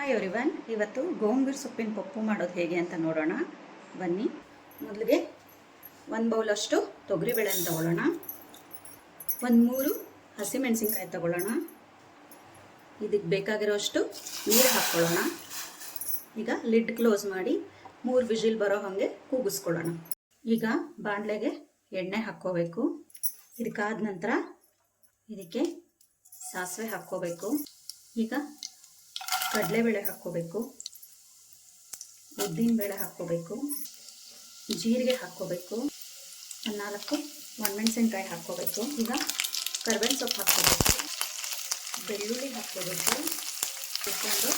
Hi everyone, ಇವತ್ತು ಗೋಂಗೂರು ಸೊಪ್ಪಿನ ಪಪ್ಪು ಮಾಡೋದು ಹೇಗೆ ಅಂತ ನೋಡೋಣ ಬನ್ನಿ. ಮೊದಲಿಗೆ 1 ಬೌಲಷ್ಟು ತೊಗರಿಬೇಳೆನ ತಗೊಳ್ಳೋಣ. 3 ಹಸಿಮೆಣಸಿನ್ಕಾಯಿ ತಗೊಳ್ಳೋಣ. ಇದಕ್ಕೆ ಬೇಕಾಗಿರೋಷ್ಟು ನೀರು ಹಾಕ್ಕೊಳ್ಳೋಣ. ಈಗ ಲಿಡ್ ಕ್ಲೋಸ್ ಮಾಡಿ 3 ವಿಜಿಲ್ ಬರೋ ಹಾಗೆ ಕೂಗಿಸ್ಕೊಳ್ಳೋಣ. ಈಗ ಬಾಣಲೆಗೆ ಎಣ್ಣೆ ಹಾಕ್ಕೋಬೇಕು. ಇದಕ್ಕಾದ ನಂತರ ಇದಕ್ಕೆ ಸಾಸಿವೆ ಹಾಕ್ಕೋಬೇಕು. ಈಗ ಕಡಲೆಬೇಳೆ ಹಾಕ್ಕೋಬೇಕು, ಉದ್ದಿನಬೇಳೆ ಹಾಕ್ಕೋಬೇಕು, ಜೀರಿಗೆ ಹಾಕ್ಕೋಬೇಕು, 4 ಒಣಮೆಣಸಿನ್ಕಾಯಿ ಹಾಕ್ಕೋಬೇಕು. ಈಗ ಕರಿಬೇವಿನ ಸೊಪ್ಪು ಹಾಕ್ಕೋಬೇಕು, ಬೆಳ್ಳುಳ್ಳಿ ಹಾಕ್ಕೋಬೇಕು. ಇಟ್ಕೊಂಡು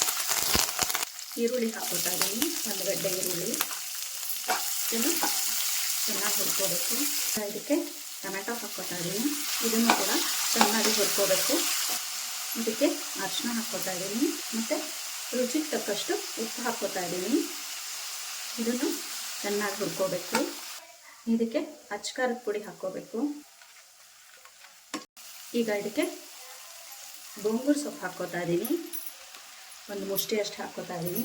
ಈರುಳ್ಳಿ ಹಾಕ್ಕೋತಾ ಇದ್ದೀನಿ, 1 ಗಡ್ಡೆ ಈರುಳ್ಳಿ. ಇದನ್ನು ಚೆನ್ನಾಗಿ ಹುರ್ಕೋಬೇಕು. ಇದಕ್ಕೆ ಟೊಮೆಟೊ ಹಾಕ್ಕೋತಾ ಇದ್ದೀನಿ, ಇದನ್ನು ಕೂಡ ಚೆನ್ನಾಗಿ ಹುರ್ಕೋಬೇಕು. ಇದಕ್ಕೆ ಅರಿಶಿನ ಹಾಕ್ಕೋತಾ ಇದ್ದೀನಿ ಮತ್ತು ರುಚಿಗೆ ತಕ್ಕಷ್ಟು ಉಪ್ಪು ಹಾಕ್ಕೋತಾ ಇದ್ದೀನಿ. ಇದನ್ನು ಚೆನ್ನಾಗಿ ಹುರ್ಕೋಬೇಕು. ಇದಕ್ಕೆ ಅಚ್ಕಾರದ ಪುಡಿ ಹಾಕ್ಕೋಬೇಕು. ಈಗ ಇದಕ್ಕೆ ಗೋಂಗೂರು ಸೊಪ್ಪು ಹಾಕ್ಕೋತಾ ಇದ್ದೀನಿ, 1 ಮುಷ್ಟಿಯಷ್ಟು ಹಾಕ್ಕೋತಾ ಇದ್ದೀನಿ.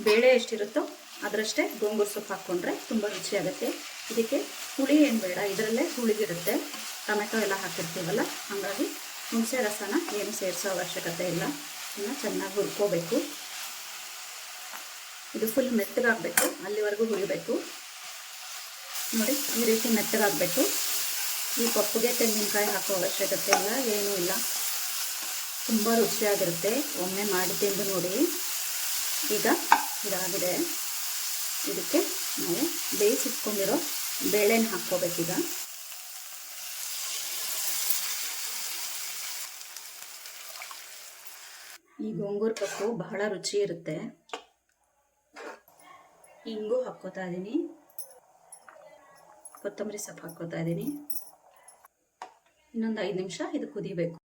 ಬೇಳೆ ಎಷ್ಟಿರುತ್ತೋ ಅದರಷ್ಟೇ ಗೋಂಗೂರು ಸೊಪ್ಪು ಹಾಕ್ಕೊಂಡ್ರೆ ತುಂಬ ರುಚಿಯಾಗುತ್ತೆ. ಇದಕ್ಕೆ ಹುಳಿ ಏನು ಬೇಡ, ಇದರಲ್ಲೇ ಹುಳಿಗಿರುತ್ತೆ, ಟೊಮೆಟೊ ಎಲ್ಲ ಹಾಕಿರ್ತೀವಲ್ಲ, ಹಾಗಾಗಿ ಹುಣಸೆ ರಸನ ಏನು ಸೇರಿಸೋ ಅವಶ್ಯಕತೆ ಇಲ್ಲ. ಇನ್ನು ಚೆನ್ನಾಗಿ ಹುರ್ಕೋಬೇಕು. ಇದು ಫುಲ್ ಮೆತ್ತಗಾಗಬೇಕು, ಅಲ್ಲಿವರೆಗೂ ಹುರಿಬೇಕು. ನೋಡಿ, ಈ ರೀತಿ ಮೆತ್ತಗಾಗಬೇಕು. ಈ ಪಪ್ಪುಗೆ ತೆಂಗಿನಕಾಯಿ ಹಾಕೋ ಅವಶ್ಯಕತೆ ಇಲ್ಲ, ಏನೂ ಇಲ್ಲ, ತುಂಬ ರುಚಿಯಾಗಿರುತ್ತೆ. ಒಮ್ಮೆ ಮಾಡಿ ತಿಂದು ನೋಡಿ. ಈಗ ಇದಾಗಿದೆ. ಇದಕ್ಕೆ ನಾವು ಬೇಯಿಸಿಟ್ಕೊಂಡಿರೋ ಬೇಳೆನ ಹಾಕ್ಕೋಬೇಕೀಗ. ಈ ಗೋಂಗೂರು ಪಪ್ಪು ಬಹಳ ರುಚಿ ಇರುತ್ತೆ. ಇಂಗು ಹಾಕ್ಕೋತಾ ಇದ್ದೀನಿ, ಕೊತ್ತಂಬರಿ ಸೊಪ್ಪು ಹಾಕ್ಕೋತಾ ಇದ್ದೀನಿ. ಇನ್ನೊಂದು 5 ನಿಮಿಷ ಇದು ಕುದಿಬೇಕು.